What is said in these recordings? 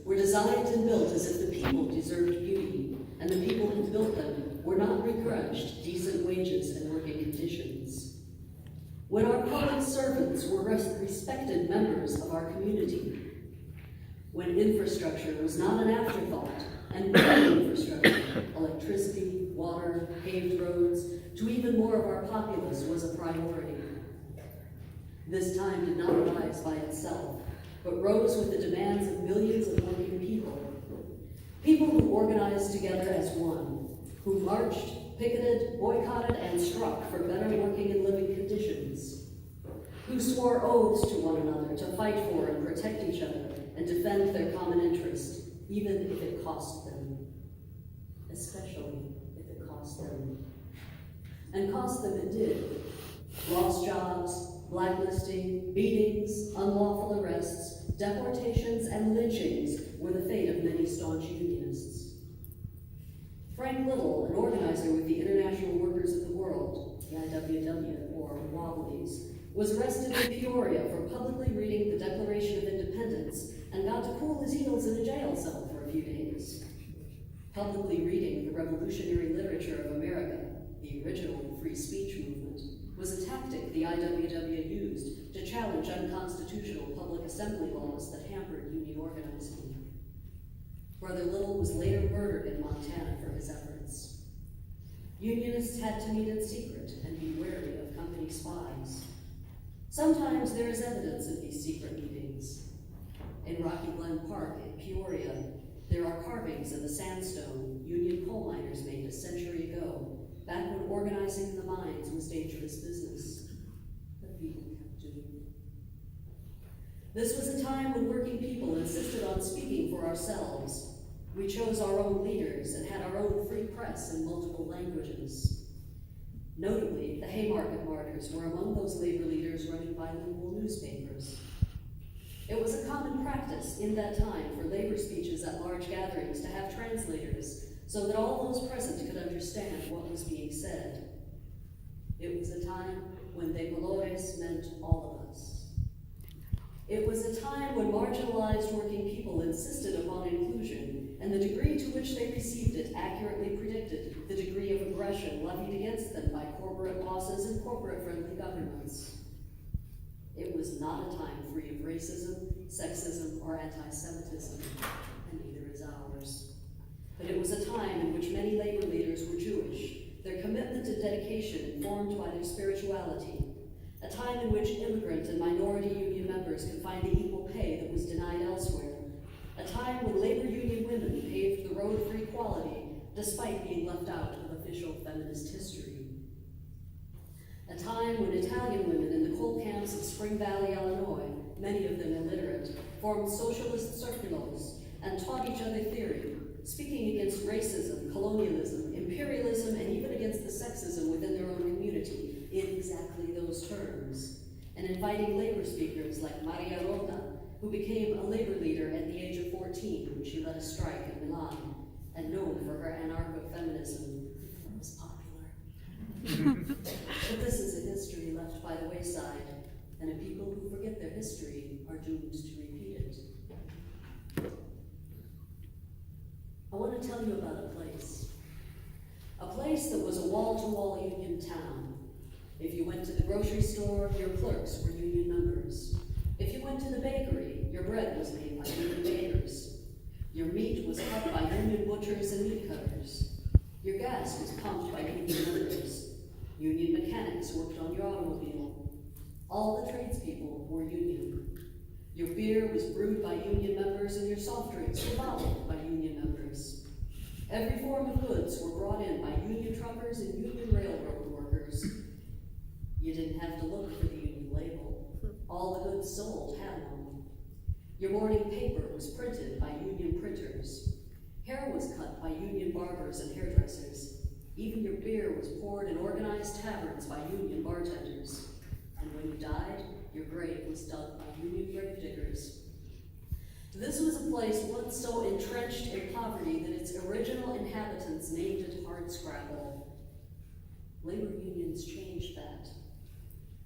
were designed and built as if the people deserved beauty, and the people who built them were not begrudged decent wages and working conditions. When our public servants were respected members of our community, when infrastructure was not an afterthought, and building infrastructure, electricity, water, paved roads, to even more of our populace was a priority. This time did not arise by itself, but rose with the demands of millions of working people. People who organized together as one, who marched, picketed, boycotted, and struck for better working and living conditions, who swore oaths to one another to fight for and protect each other and defend their common interest, even if it cost them, especially if it cost them. And cost them it did. Lost jobs, blacklisting, beatings, unlawful arrests, deportations, and lynchings were the fate of many staunch unionists. Frank Little, an organizer with the International Workers of the World, the IWW, or Wobblies, was arrested in Peoria for publicly reading the Declaration of Independence and got to cool his heels in a jail cell for a few days. Publicly reading the revolutionary literature of America, the original free speech movement, was a tactic the IWW used to challenge unconstitutional public assembly laws that hampered union organizing. Brother Little was later murdered in Montana for his efforts. Unionists had to meet in secret and be wary of company spies. Sometimes there is evidence of these secret meetings. In Rocky Glen Park in Peoria, there are carvings of the sandstone Union coal miners made a century ago, back when organizing in the mines was dangerous business. But people kept doing it. This was a time when working people insisted on speaking for ourselves. We chose our own leaders and had our own free press in multiple languages. Notably, the Haymarket Martyrs were among those labor leaders running bilingual newspapers. It was a common practice in that time for labor speeches at large gatherings to have translators so that all those present could understand what was being said. It was a time when de colores meant all of us. It was a time when marginalized working people insisted upon inclusion, and the degree to which they received it accurately predicted the degree of aggression levied against them by corporate bosses and corporate-friendly governments. It was not a time free of racism, sexism, or anti-Semitism, and neither is ours. But it was a time in which many labor leaders were Jewish, their commitment and dedication informed by their spirituality, a time in which immigrant and minority union members could find the equal pay that was denied elsewhere, a time when labor union women paved the road for equality despite being left out of official feminist history. A time when Italian women in the coal camps of Spring Valley, Illinois, many of them illiterate, formed socialist circulos and taught each other theory, speaking against racism, colonialism, imperialism, and even against the sexism within their own community in exactly those terms, and inviting labor speakers like Maria Rota, who became a labor leader at the age of 14 when she led a strike in Milan, and known for her anarcho-feminism. It was popular. But this is a history left by the wayside, and a people who forget their history are doomed to repeat it. I want to tell you about a place that was a wall-to-wall union town. If you went to the grocery store, your clerks were union members. If you went to the bakery, your bread was made by union bakers. Your meat was cut by union butchers and meat cutters. Your gas was pumped by union members. Union mechanics worked on your automobile. All the tradespeople were union. Your beer was brewed by union members and your soft drinks were bottled by union members. Every form of goods were brought in by union truckers and union railroad workers. You didn't have to look for the union label. All the goods sold had one. Your morning paper was printed by union printers. Hair was cut by union barbers and hairdressers. Even your beer was poured in organized taverns by union bartenders. And when you died, your grave was dug by union grave diggers. This was a place once so entrenched in poverty that its original inhabitants named it hardscrabble. Labor unions changed that.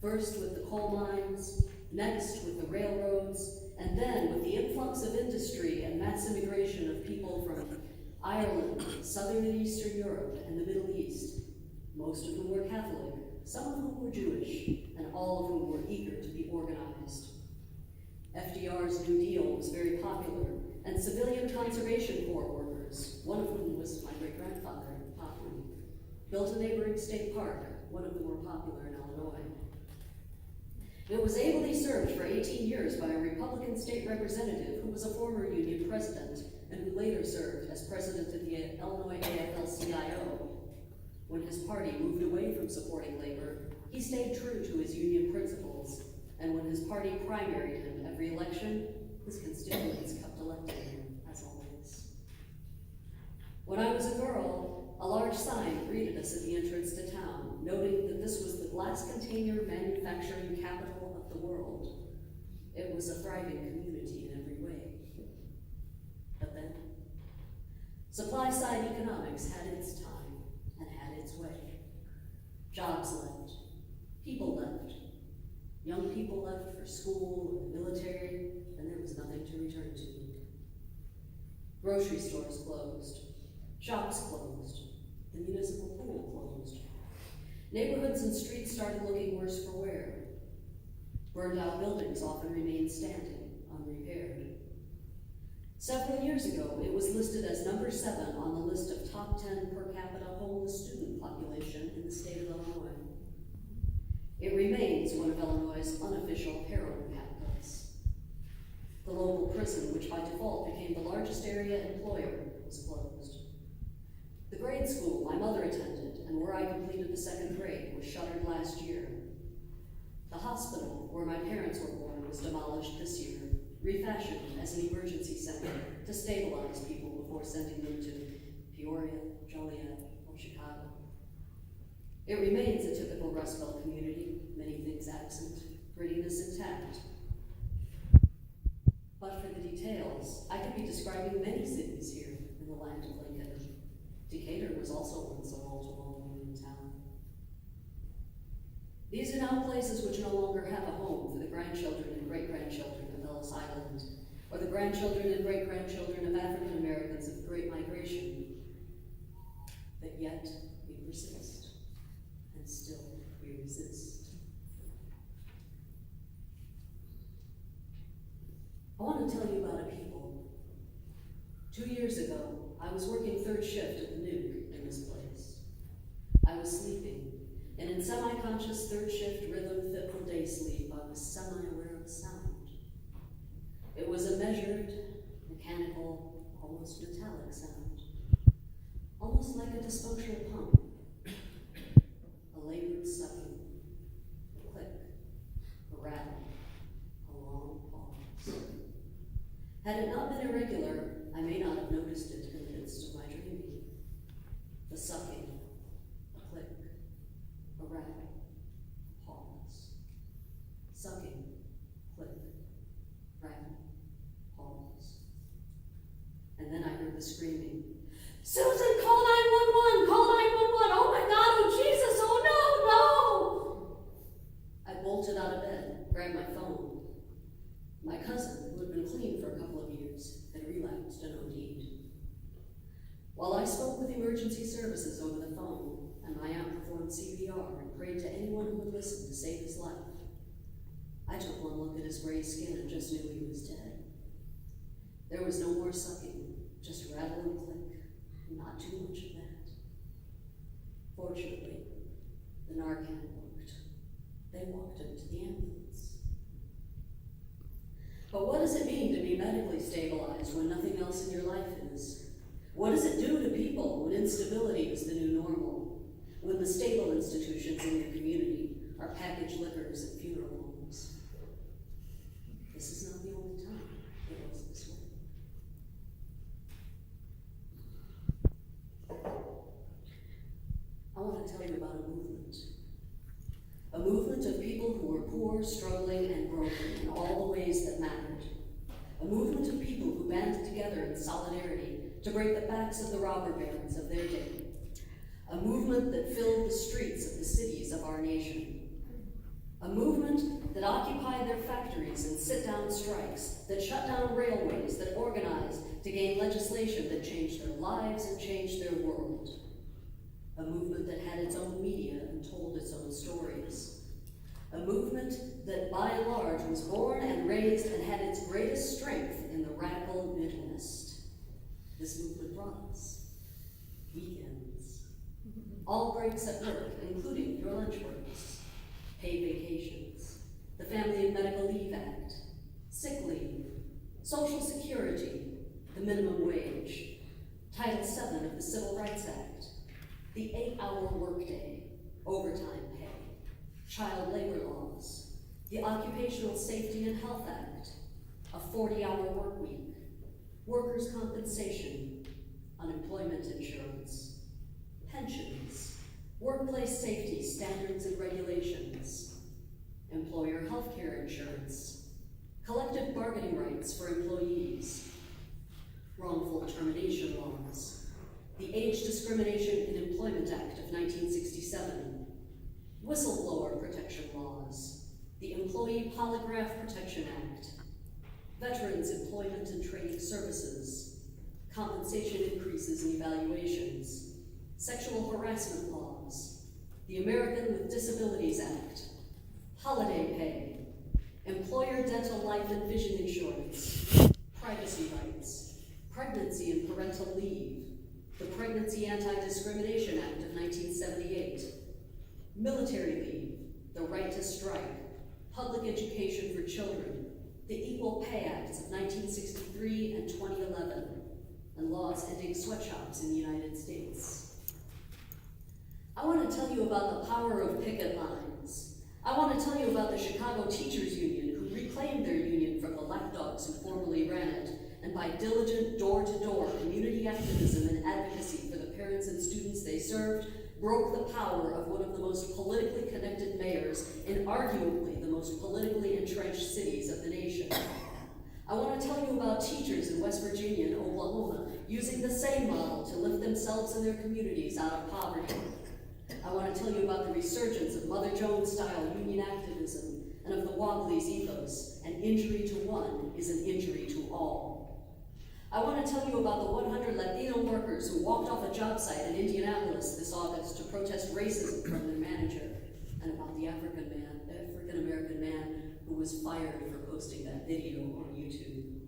First with the coal mines, next with the railroads, and then with the influx of industry and mass immigration of people from Ireland, Southern and Eastern Europe, and the Middle East. Most of whom were Catholic, some of whom were Jewish, and all of whom were eager to be organized. FDR's New Deal was very popular, and civilian conservation corps workers, one of whom was my great-grandfather, Poplar, built a neighboring state park, one of the more popular in Illinois. It was ably served for 18 years by a Republican state representative who was a former union president and who later served as president of the Illinois AFL-CIO. When his party moved away from supporting labor, he stayed true to his union principles, and when his party primaried him every election, his constituents kept electing him, as always. When I was a girl, a large sign greeted us at the entrance to town, noting that this was the glass container manufacturing capital of the world. It was a thriving community in every way. But then, supply-side economics had its time and had its way. Jobs left, people left. Young people left for school and the military, and there was nothing to return to. Grocery stores closed, shops closed, the municipal pool closed. Neighborhoods and streets started looking worse for wear. Burned out buildings often remained standing, unrepaired. Several years ago, it was listed as number 7 on the list of top 10 per capita homeless student population in the state of Illinois. It remains one of Illinois' unofficial heroin capitals. The local prison, which by default became the largest area employer, was closed. The grade school my mother attended and where I completed the 2nd grade was shuttered last year. The hospital where my parents were born was demolished this year, refashioned as an emergency center to stabilize people before sending them to Peoria, Joliet, or Chicago. It remains a typical Rust Belt community, many things absent, grittiness intact. But for the details, I could be describing many cities here in the land of Lincoln. Decatur was also once a wall-to-wall Union town. These are now places which no longer have a home for the grandchildren and great-grandchildren of Ellis Island, or the grandchildren and great-grandchildren of African Americans of the Great Migration. But yet, we persist, and still we resist. I want to tell you about a people. 2 years ago, I was working 3rd shift at the Nuke in this place. I was sleeping, and in semi-conscious 3rd shift rhythm fitful day sleep, I was semi-aware of sound. It was a measured, mechanical, almost metallic sound. Almost like a dysfunctional pump. A labored sucking, a click, a rattle, a long pause. Had it not been irregular, I may not have noticed it in the midst of my dreaming. The sucking, a click, a rattle, pause. Sucking, click, rattle, pause. And then I heard the screaming. Susan, call 911! Call 911! Oh my God! Oh Jesus! Oh no! I bolted out of bed, grabbed my phone. My cousin, who had been clean for a couple of years, had relapsed and OD'd. While I spoke with emergency services over the phone, and my aunt performed CPR and prayed to anyone who would listen to save his life, I took one look at his gray skin and just knew he was dead. There was no more sucking, just rattle and click, not too much of that. Fortunately, the Narcan worked. They walked him to the ambulance. But what does it mean to be medically stabilized when nothing else in your life is? What does it do to people when instability is the new normal? When the stable institutions in your community are packaged liquors and funeral homes? This is not the only time it was this way. I want to tell you about a movement. A movement of people who were poor, struggling, and broken in all the ways that mattered. A movement of people who banded together in solidarity to break the backs of the robber barons of their day. A movement that filled the streets of the cities of our nation. A movement that occupied their factories and sit-down strikes, that shut down railways, that organized to gain legislation that changed their lives and changed their world. A movement that had its own media and told its own stories. A movement that by and large was born and raised and had its greatest strength in the radical Midwest. This movement brought us weekends, all breaks at work, including your lunch breaks, paid vacations, the Family and Medical Leave Act, sick leave, Social Security, the minimum wage, Title VII of the Civil Rights Act, the 8-hour workday, overtime pay, child labor laws, the Occupational Safety and Health Act, a 40-hour work week, workers' compensation, unemployment insurance, pensions, workplace safety standards and regulations, employer health care insurance, collective bargaining rights for employees, wrongful termination laws, the Age Discrimination in Employment Act of 1967, whistleblower protection laws, the Employee Polygraph Protection Act, Veterans Employment and Training Services, compensation increases and evaluations, sexual harassment laws, the American with Disabilities Act, holiday pay, employer dental life and vision insurance, privacy rights, pregnancy and parental leave, the Pregnancy Anti-Discrimination Act of 1978, military leave, the right to strike, public education for children, the Equal Pay Acts of 1963 and 2011, and laws ending sweatshops in the United States. I want to tell you about the power of picket lines. I want to tell you about the Chicago Teachers Union, who reclaimed their union from the lapdogs who formerly ran it, and by diligent door-to-door community activism and advocacy for the parents and students they served, broke the power of one of the most politically connected mayors in arguably the most politically entrenched cities of the nation. I want to tell you about teachers in West Virginia and Oklahoma using the same model to lift themselves and their communities out of poverty. I want to tell you about the resurgence of Mother Jones-style union activism and of the Wobblies ethos, an injury to one is an injury to all. I want to tell you about the 100 Latino workers who walked off a job site in Indianapolis this August to protest racism from their manager, and about the African-American man who was fired for posting that video on YouTube.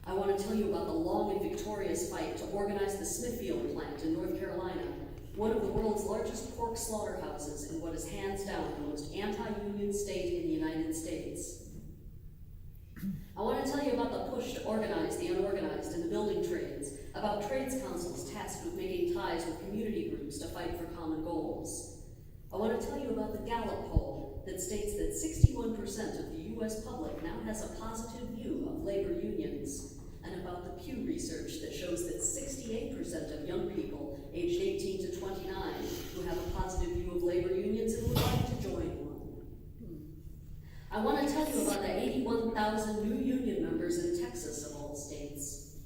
I want to tell you about the long and victorious fight to organize the Smithfield plant in North Carolina, one of the world's largest pork slaughterhouses in what is hands down the most anti-union state in the United States. I want to tell you about the push to organize the unorganized in the building trades, about trades councils tasked with making ties with community groups to fight for common goals. I want to tell you about the Gallup poll that states that 61% of the U.S. public now has a positive view of labor unions, and about the Pew research that shows that 68% of young people aged 18 to 29 who have a positive view of labor unions and would like to join one. I want to tell you about the 81,000 new union members in Texas of all states.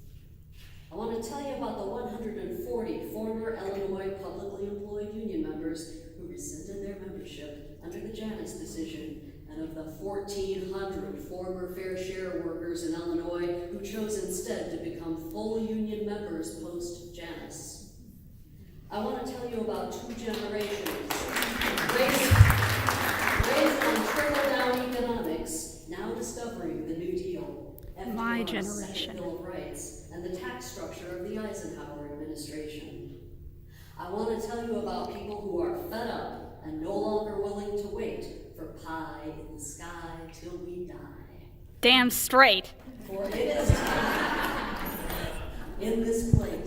I want to tell you about the 140 former Illinois publicly employed union members who rescinded their membership under the Janus decision, and of the 1,400 former Fair Share workers in Illinois who chose instead to become full union members post-Janus. I want to tell you about 2 generations raised on trickle-down economics, now discovering the New Deal, My FDR's generation. Second Bill of Rights, and the tax structure of the Eisenhower administration. I want to tell you about people who are fed up and no longer willing to wait for pie in the sky till we die. Damn straight. For it is time in this place